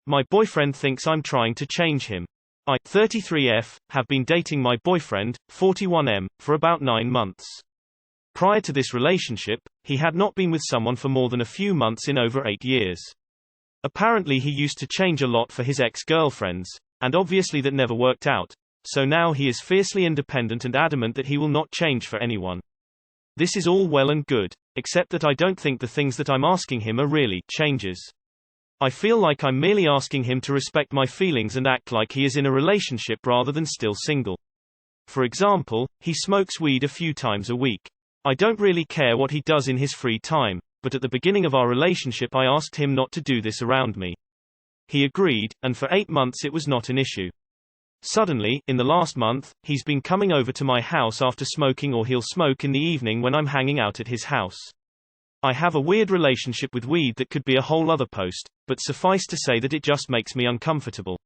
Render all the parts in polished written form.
My boyfriend thinks I'm trying to change him. I, 33F, have been dating my boyfriend, 41M, for about 9 months. Prior to this relationship, he had not been with someone for more than a few months in over 8 years. Apparently he used to change a lot for his ex-girlfriends, and obviously that never worked out, so now he is fiercely independent and adamant that he will not change for anyone. This is all well and good, except that I don't think the things that I'm asking him are really changes. I feel like I'm merely asking him to respect my feelings and act like he is in a relationship rather than still single. For example, he smokes weed a few times a week. I don't really care what he does in his free time, but at the beginning of our relationship I asked him not to do this around me. He agreed, and for 8 months it was not an issue. Suddenly, in the last month, he's been coming over to my house after smoking, or he'll smoke in the evening when I'm hanging out at his house. I have a weird relationship with weed that could be a whole other post, but suffice to say that it just makes me uncomfortable.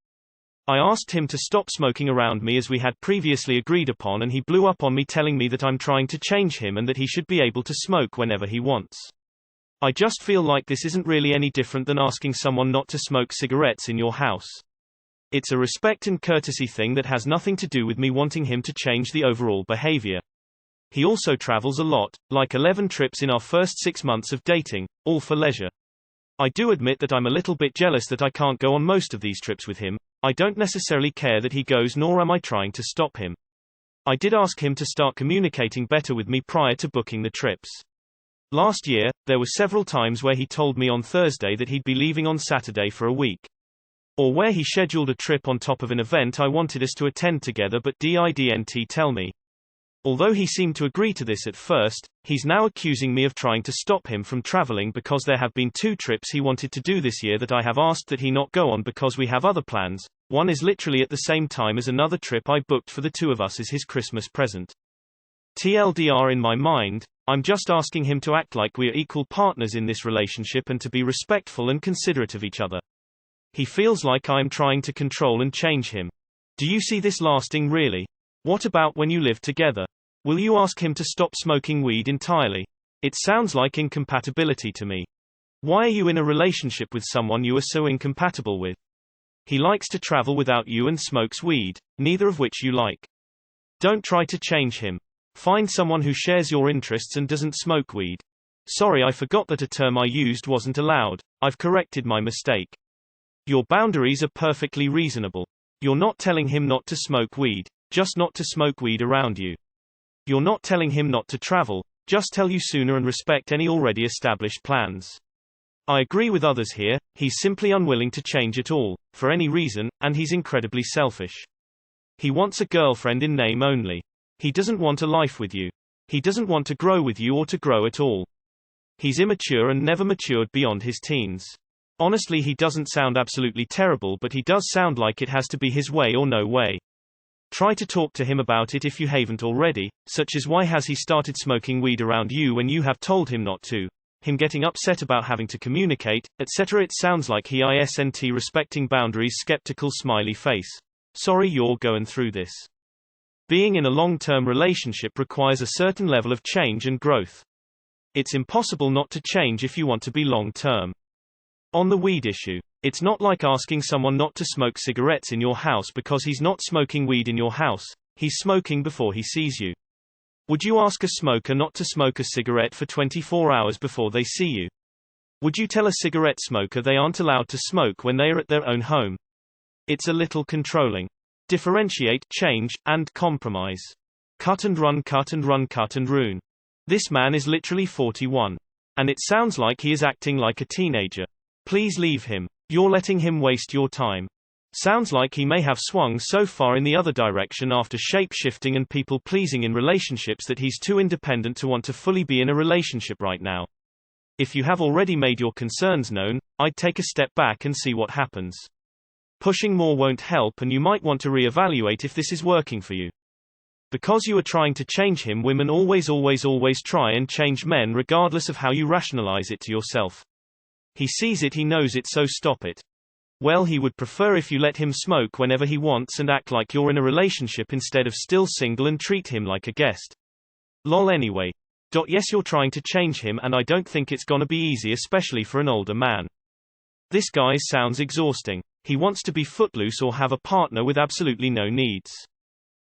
I asked him to stop smoking around me as we had previously agreed upon, and he blew up on me telling me that I'm trying to change him and that he should be able to smoke whenever he wants. I just feel like this isn't really any different than asking someone not to smoke cigarettes in your house. It's a respect and courtesy thing that has nothing to do with me wanting him to change the overall behavior. He also travels a lot, like 11 trips in our first 6 months of dating, all for leisure. I do admit that I'm a little bit jealous that I can't go on most of these trips with him. I don't necessarily care that he goes, nor am I trying to stop him. I did ask him to start communicating better with me prior to booking the trips. Last year, there were several times where he told me on Thursday that he'd be leaving on Saturday for a week. Or where he scheduled a trip on top of an event I wanted us to attend together but didn't tell me. Although he seemed to agree to this at first, he's now accusing me of trying to stop him from traveling because there have been 2 trips he wanted to do this year that I have asked that he not go on because we have other plans. One is literally at the same time as another trip I booked for the 2 of us as his Christmas present. TLDR, in my mind, I'm just asking him to act like we are equal partners in this relationship and to be respectful and considerate of each other. He feels like I am trying to control and change him. Do you see this lasting really? What about when you live together? Will you ask him to stop smoking weed entirely? It sounds like incompatibility to me. Why are you in a relationship with someone you are so incompatible with? He likes to travel without you and smokes weed, neither of which you like. Don't try to change him. Find someone who shares your interests and doesn't smoke weed. Sorry, I forgot that a term I used wasn't allowed. I've corrected my mistake. Your boundaries are perfectly reasonable. You're not telling him not to smoke weed, just not to smoke weed around you. You're not telling him not to travel, just tell you sooner and respect any already established plans. I agree with others here, he's simply unwilling to change at all, for any reason, and he's incredibly selfish. He wants a girlfriend in name only. He doesn't want a life with you. He doesn't want to grow with you or to grow at all. He's immature and never matured beyond his teens. Honestly, he doesn't sound absolutely terrible, but he does sound like it has to be his way or no way. Try to talk to him about it if you haven't already, such as why has he started smoking weed around you when you have told him not to, him getting upset about having to communicate, etc. It sounds like he isn't respecting boundaries. Skeptical smiley face. Sorry you're going through this. Being in a long-term relationship requires a certain level of change and growth. It's impossible not to change if you want to be long-term. On the weed issue, it's not like asking someone not to smoke cigarettes in your house because he's not smoking weed in your house, he's smoking before he sees you. Would you ask a smoker not to smoke a cigarette for 24 hours before they see you? Would you tell a cigarette smoker they aren't allowed to smoke when they are at their own home? It's a little controlling. Differentiate, change, and compromise. Cut and run, cut and run, cut and run. This man is literally 41. And it sounds like he is acting like a teenager. Please leave him. You're letting him waste your time. Sounds like he may have swung so far in the other direction after shape-shifting and people-pleasing in relationships that he's too independent to want to fully be in a relationship right now. If you have already made your concerns known, I'd take a step back and see what happens. Pushing more won't help, and you might want to reevaluate if this is working for you. Because you are trying to change him, women always try and change men regardless of how you rationalize it to yourself. He sees it, he knows it, so stop it. Well, he would prefer if you let him smoke whenever he wants and act like you're in a relationship instead of still single and treat him like a guest. Lol anyway. Yes, you're trying to change him, and I don't think it's gonna be easy, especially for an older man. This guy sounds exhausting. He wants to be footloose or have a partner with absolutely no needs.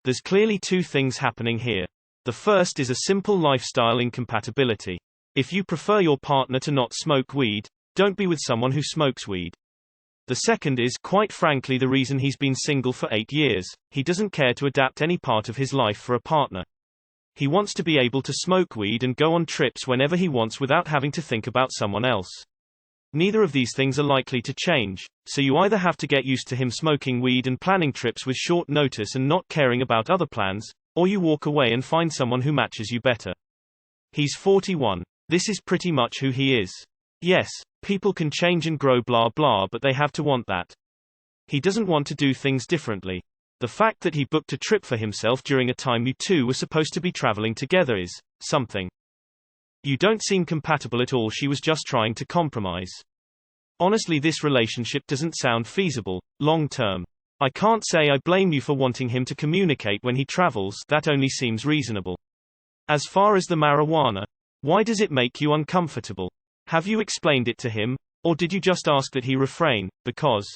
There's clearly two things happening here. The first is a simple lifestyle incompatibility. If you prefer your partner to not smoke weed, don't be with someone who smokes weed. The second is, quite frankly, the reason he's been single for 8 years. He doesn't care to adapt any part of his life for a partner. He wants to be able to smoke weed and go on trips whenever he wants without having to think about someone else. Neither of these things are likely to change, so you either have to get used to him smoking weed and planning trips with short notice and not caring about other plans, or you walk away and find someone who matches you better. He's 41. This is pretty much who he is. Yes, people can change and grow blah blah, but they have to want that. He doesn't want to do things differently. The fact that he booked a trip for himself during a time you two were supposed to be traveling together is something. You don't seem compatible at all. She was just trying to compromise. Honestly, this relationship doesn't sound feasible, long term. I can't say I blame you for wanting him to communicate when he travels, that only seems reasonable. As far as the marijuana, why does it make you uncomfortable? Have you explained it to him, or did you just ask that he refrain, because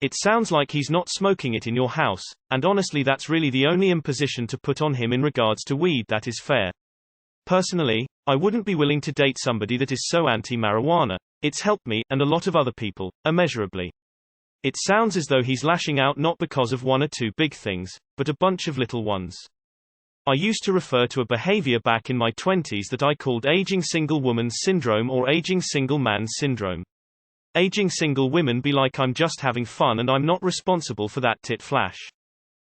it sounds like he's not smoking it in your house, and honestly that's really the only imposition to put on him in regards to weed that is fair. Personally, I wouldn't be willing to date somebody that is so anti-marijuana. It's helped me, and a lot of other people, immeasurably. It sounds as though he's lashing out not because of one or two big things, but a bunch of little ones. I used to refer to a behavior back in my 20s that I called aging single woman's syndrome or aging single man's syndrome. Aging single women be like, I'm just having fun and I'm not responsible for that tit flash.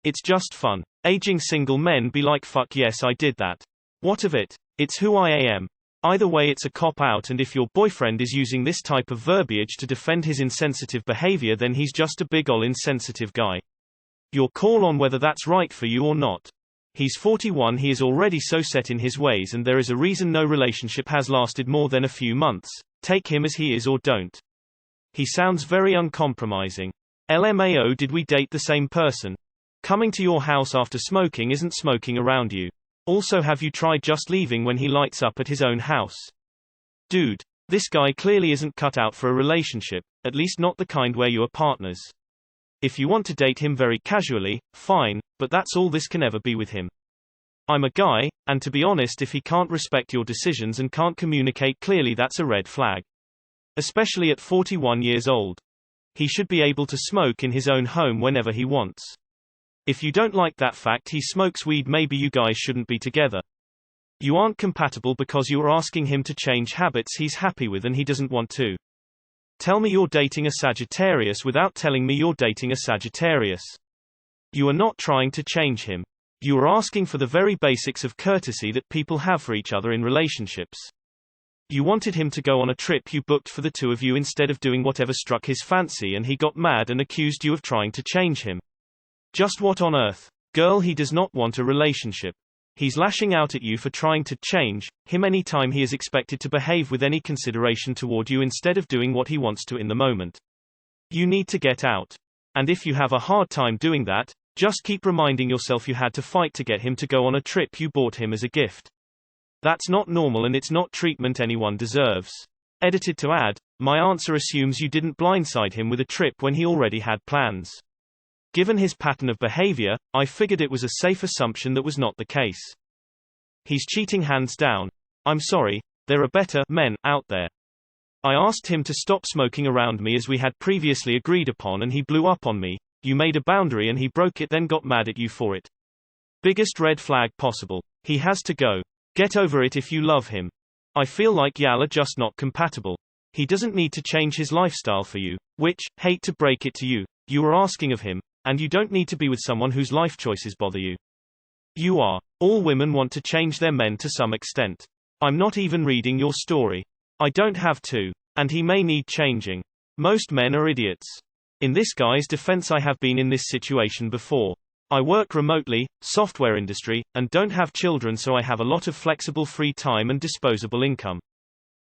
It's just fun. Aging single men be like, fuck yes I did that. What of it? It's who I am. Either way it's a cop-out, and if your boyfriend is using this type of verbiage to defend his insensitive behavior, then he's just a big ol' insensitive guy. Your call on whether that's right for you or not. He's 41, he is already so set in his ways, and there is a reason no relationship has lasted more than a few months. Take him as he is or don't. He sounds very uncompromising. LMAO, did we date the same person? Coming to your house after smoking isn't smoking around you. Also, have you tried just leaving when he lights up at his own house? Dude, this guy clearly isn't cut out for a relationship, at least not the kind where you are partners. If you want to date him very casually, fine, but that's all this can ever be with him. I'm a guy, and to be honest, if he can't respect your decisions and can't communicate clearly, that's a red flag. Especially at 41 years old. He should be able to smoke in his own home whenever he wants. If you don't like that fact he smokes weed, maybe you guys shouldn't be together. You aren't compatible because you are asking him to change habits he's happy with and he doesn't want to. Tell me you're dating a Sagittarius without telling me you're dating a Sagittarius. You are not trying to change him. You are asking for the very basics of courtesy that people have for each other in relationships. You wanted him to go on a trip you booked for the two of you instead of doing whatever struck his fancy, and he got mad and accused you of trying to change him. Just what on earth? Girl, he does not want a relationship. He's lashing out at you for trying to change him anytime he is expected to behave with any consideration toward you instead of doing what he wants to in the moment. You need to get out. And if you have a hard time doing that, just keep reminding yourself you had to fight to get him to go on a trip you bought him as a gift. That's not normal, and it's not treatment anyone deserves. Edited to add, my answer assumes you didn't blindside him with a trip when he already had plans. Given his pattern of behavior, I figured it was a safe assumption that was not the case. He's cheating hands down. I'm sorry, there are better men out there. I asked him to stop smoking around me as we had previously agreed upon, and he blew up on me. You made a boundary and he broke it, then got mad at you for it. Biggest red flag possible. He has to go. Get over it if you love him. I feel like y'all are just not compatible. He doesn't need to change his lifestyle for you, which, hate to break it to you, you are asking of him. And you don't need to be with someone whose life choices bother you. You are. All women want to change their men to some extent. I'm not even reading your story. I don't have to. And he may need changing. Most men are idiots. In this guy's defense, I have been in this situation before. I work remotely, software industry, and don't have children, so I have a lot of flexible free time and disposable income.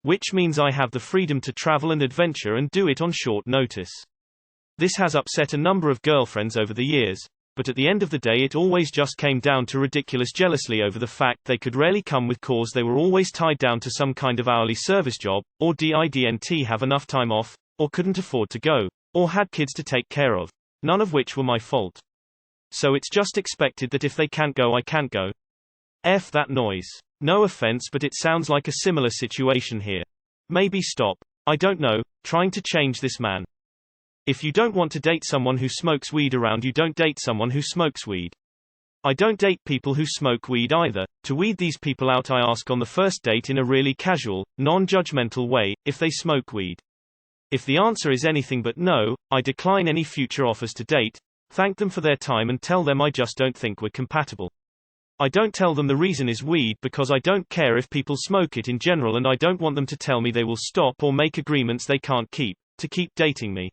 Which means I have the freedom to travel and adventure and do it on short notice. This has upset a number of girlfriends over the years, but at the end of the day it always just came down to ridiculous jealousy over the fact they could rarely come with cause they were always tied down to some kind of hourly service job, or didn't have enough time off, or couldn't afford to go, or had kids to take care of. None of which were my fault. So it's just expected that if they can't go, I can't go. F that noise. No offense, but it sounds like a similar situation here. Maybe stop. I don't know, trying to change this man. If you don't want to date someone who smokes weed around you, don't date someone who smokes weed. I don't date people who smoke weed either. To weed these people out, I ask on the first date in a really casual, non-judgmental way, if they smoke weed. If the answer is anything but no, I decline any future offers to date, thank them for their time and tell them I just don't think we're compatible. I don't tell them the reason is weed because I don't care if people smoke it in general, and I don't want them to tell me they will stop or make agreements they can't keep, to keep dating me.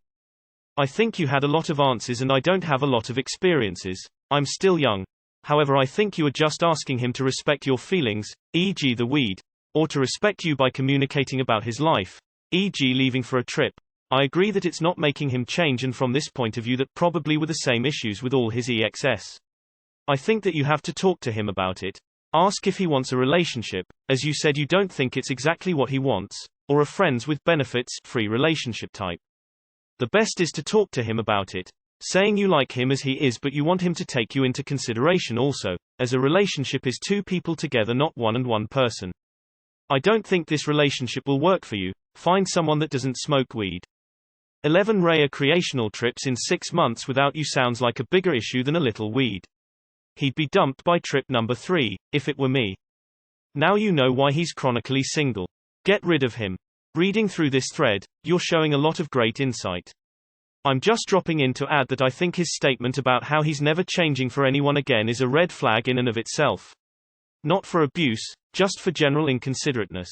I think you had a lot of answers and I don't have a lot of experiences. I'm still young. However, I think you are just asking him to respect your feelings, e.g. the weed, or to respect you by communicating about his life, e.g. leaving for a trip. I agree that it's not making him change, and from this point of view that probably were the same issues with all his exes. I think that you have to talk to him about it. Ask if he wants a relationship, as you said you don't think it's exactly what he wants, or a friends with benefits, free relationship type. The best is to talk to him about it, saying you like him as he is but you want him to take you into consideration also, as a relationship is two people together, not one and one person. I don't think this relationship will work for you. Find someone that doesn't smoke weed. 11 recreational trips in 6 months without you sounds like a bigger issue than a little weed. He'd be dumped by trip number 3, if it were me. Now you know why he's chronically single. Get rid of him. Reading through this thread, you're showing a lot of great insight. I'm just dropping in to add that I think his statement about how he's never changing for anyone again is a red flag in and of itself. Not for abuse, just for general inconsiderateness.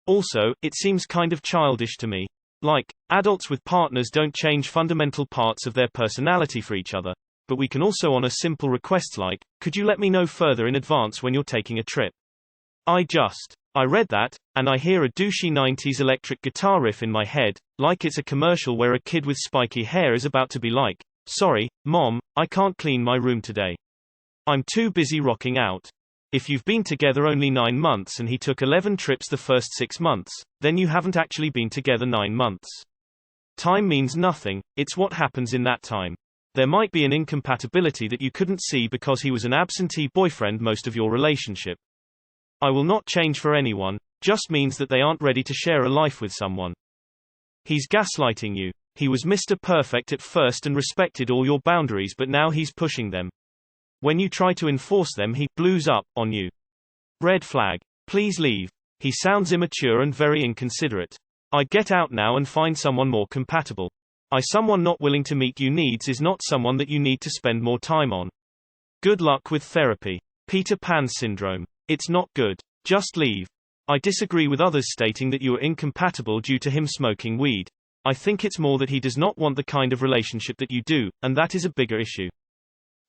Also, it seems kind of childish to me. Like, adults with partners don't change fundamental parts of their personality for each other, but we can also honor simple requests like, could you let me know further in advance when you're taking a trip? I read that, and I hear a douchey 90s electric guitar riff in my head, like it's a commercial where a kid with spiky hair is about to be like, sorry, Mom, I can't clean my room today. I'm too busy rocking out. If you've been together only 9 months and he took 11 trips the first 6 months, then you haven't actually been together 9 months. Time means nothing, it's what happens in that time. There might be an incompatibility that you couldn't see because he was an absentee boyfriend most of your relationship. I will not change for anyone, just means that they aren't ready to share a life with someone. He's gaslighting you. He was Mr. Perfect at first and respected all your boundaries, but now he's pushing them. When you try to enforce them, he blows up on you. Red flag. Please leave. He sounds immature and very inconsiderate. I'd get out now and find someone more compatible. Someone not willing to meet your needs is not someone that you need to spend more time on. Good luck with therapy. Peter Pan syndrome. It's not good. Just leave. I disagree with others stating that you are incompatible due to him smoking weed. I think it's more that he does not want the kind of relationship that you do, and that is a bigger issue.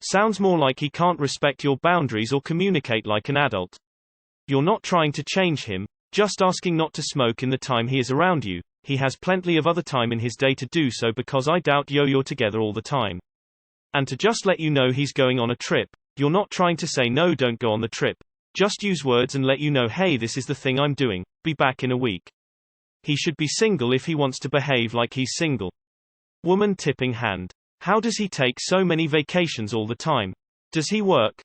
Sounds more like he can't respect your boundaries or communicate like an adult. You're not trying to change him, just asking not to smoke in the time he is around you. He has plenty of other time in his day to do so because I doubt you're together all the time. And to just let you know he's going on a trip, you're not trying to say no, don't go on the trip. Just use words and let you know, hey, this is the thing I'm doing, be back in a week. He should be single if he wants to behave like he's single. Woman tipping hand. How does he take so many vacations all the time? Does he work?